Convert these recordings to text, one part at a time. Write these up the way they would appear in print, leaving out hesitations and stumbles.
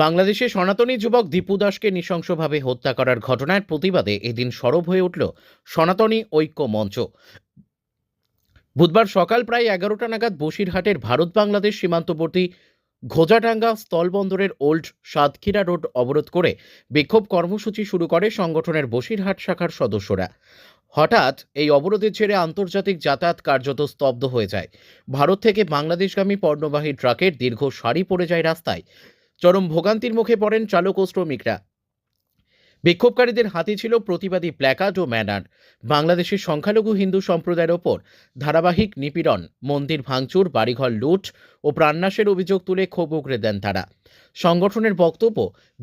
বাংলাদেশে সনাতনী যুবক দীপু দাসকে নৃশংসভাবে হত্যা করার ঘটনার প্রতিবাদে এদিন সরব হয়ে উঠল সনাতনী ঐক্য মঞ্চ। বুধবার সকাল প্রায় 11টা নাগাদ বসিরহাটের ভারত বাংলাদেশ সীমান্তবর্তী ঘোজাডাঙ্গা স্থলবন্দরের ওল্ড সাতক্ষীরা রোড অবরোধ করে বিক্ষোভ কর্মসূচি শুরু করে সংগঠনের বসিরহাট শাখার সদস্যরা। হঠাৎ এই অবরোধের জেরে আন্তর্জাতিক যাতায়াত কার্যত স্তব্ধ হয়ে যায়। ভারত থেকে বাংলাদেশগামী পণ্যবাহী ট্রাকের দীর্ঘ সারি পড়ে যায় রাস্তায়। চরম ভোগান্তির মুখে পড়েন চালক ও শ্রমিকরা। বিক্ষোভকারীদের হাতে ছিল প্রতিবাদী প্ল্যাকার্ড ও ব্যানার। বাংলাদেশের সংখ্যালঘু হিন্দু সম্প্রদায়ের ওপর ধারাবাহিক নিপীড়ন, মন্দির ভাঙচুর, বাড়িঘর লুট ও প্রাণনাশের অভিযোগ তুলে ক্ষোভ উগরে দেন তারা। সংগঠনের বক্তব্য,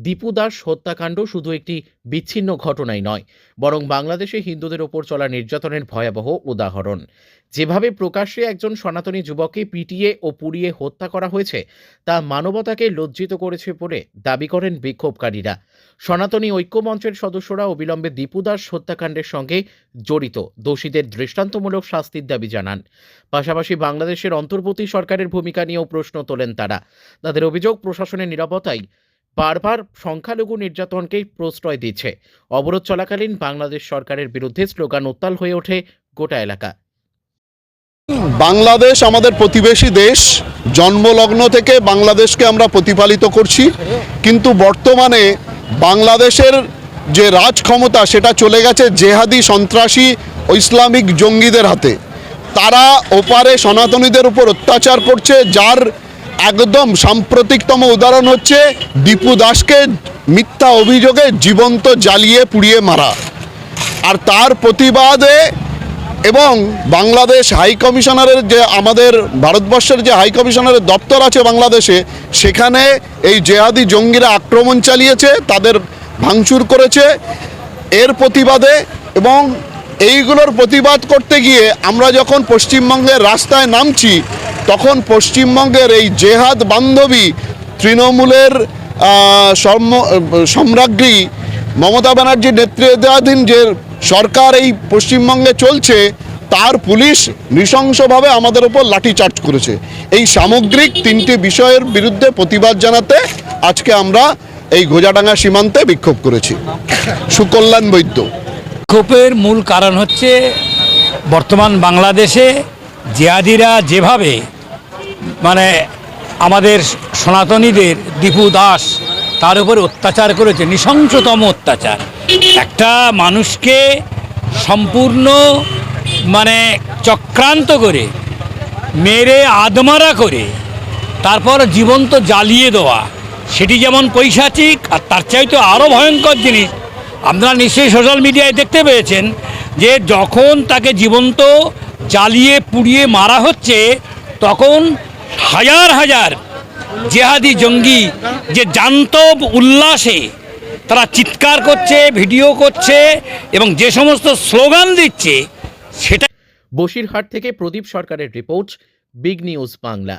দীপু দাস হত্যাকাণ্ড শুধু একটি বিচ্ছিন্ন ঘটনাই নয়, বরং বাংলাদেশে হিন্দুদের ওপর চলা নির্যাতনের ভয়াবহ উদাহরণ। যেভাবে প্রকাশ্যে একজন সনাতনী যুবককে পিটিয়ে ও পুড়িয়ে হত্যা করা হয়েছে তা মানবতাকে লজ্জিত করেছে বলে দাবি করেন বিক্ষোভকারীরা। সনাতনী ঐক্য মঞ্চের সদস্যরা অবিলম্বে দীপু দাস হত্যাকাণ্ডের সঙ্গে জড়িত দোষীদের দৃষ্টান্তমূলক শাস্তির দাবি জানান। পাশাপাশি বাংলাদেশের অন্তর্বর্তী সরকারের ভূমিকা নিয়েও প্রশ্ন তোলেন তারা। তাদের অভিযোগ, প্রশাসনের নীরবতাই বারবার সংখ্যালঘু নির্যাতনকে প্রশ্রয় দিচ্ছে। অবরোধ চলাকালীন বাংলাদেশ সরকারের বিরুদ্ধে স্লোগান উত্তাল হয়ে ওঠে গোটা এলাকা। বাংলাদেশ আমাদের প্রতিবেশী দেশ, জন্মলগ্ন থেকে বাংলাদেশকে আমরা প্রতিপালিত করছি, কিন্তু বর্তমানে বাংলাদেশের যে রাজ ক্ষমতা সেটা চলে গেছে জেহাদি সন্ত্রাসী ও ইসলামিক জঙ্গিদের হাতে। তারা ওপারে সনাতনীদের উপর অত্যাচার করছে, যার একদম সাম্প্রতিকতম উদাহরণ হচ্ছে দীপু দাসকে মিথ্যা অভিযোগে জীবন্ত জ্বালিয়ে পুড়িয়ে মারা। আর তার প্রতিবাদে এবং বাংলাদেশ হাই কমিশনারের যে আমাদের ভারতবর্ষের যে হাই কমিশনারের দপ্তর আছে বাংলাদেশে, সেখানে এই জেহাদি জঙ্গিরা আক্রমণ চালিয়েছে, তাদের ভাঙচুর করেছে। এর প্রতিবাদে এবং এইগুলোর প্রতিবাদ করতে গিয়ে আমরা যখন পশ্চিমবঙ্গের রাস্তায় নামছি, তখন পশ্চিমবঙ্গের এই জেহাদ বান্ধবী তৃণমূলের সম্রাজ্ঞী মমতা ব্যানার্জির নেতৃত্বাধীন যে সরকার এই পশ্চিমবঙ্গে চলছে, তার পুলিশ নৃশংসভাবে আমাদের উপর লাঠিচার্জ করেছে। এই সামগ্রিক তিনটি বিষয়ের বিরুদ্ধে প্রতিবাদ জানাতে আজকে আমরা এই ঘোজাডাঙ্গা সীমান্তে বিক্ষোভ করেছি। সুকল্যাণ বৈদ্য। বিক্ষোভের মূল কারণ হচ্ছে বর্তমান বাংলাদেশে জিহাদিরা যেভাবে আমাদের সনাতনীদের দীপু দাস তার উপর অত্যাচার করেছে, নৃশংসতম অত্যাচার। একটা মানুষকে সম্পূর্ণ চক্রান্ত করে মেরে আদমারা করে তারপর জীবন্ত জ্বালিয়ে দেওয়া, সেটি যেমন পৈশাচিক, আর তার চাইতে আরও ভয়ঙ্কর জিনিস আপনারা নিশ্চয়ই সোশ্যাল মিডিয়ায় দেখতে পেয়েছেন যে যখন তাকে জীবন্ত জ্বালিয়ে পুড়িয়ে মারা হচ্ছে, তখন হাজার হাজার জেহাদি জঙ্গি যে জান্তব উল্লাসে তারা চিৎকার করছে, ভিডিও করছে এবং যে সমস্ত স্লোগান দিচ্ছে, সেটা। বসিরহাট থেকে প্রদীপ সরকারের রিপোর্ট, বিগ নিউজ বাংলা।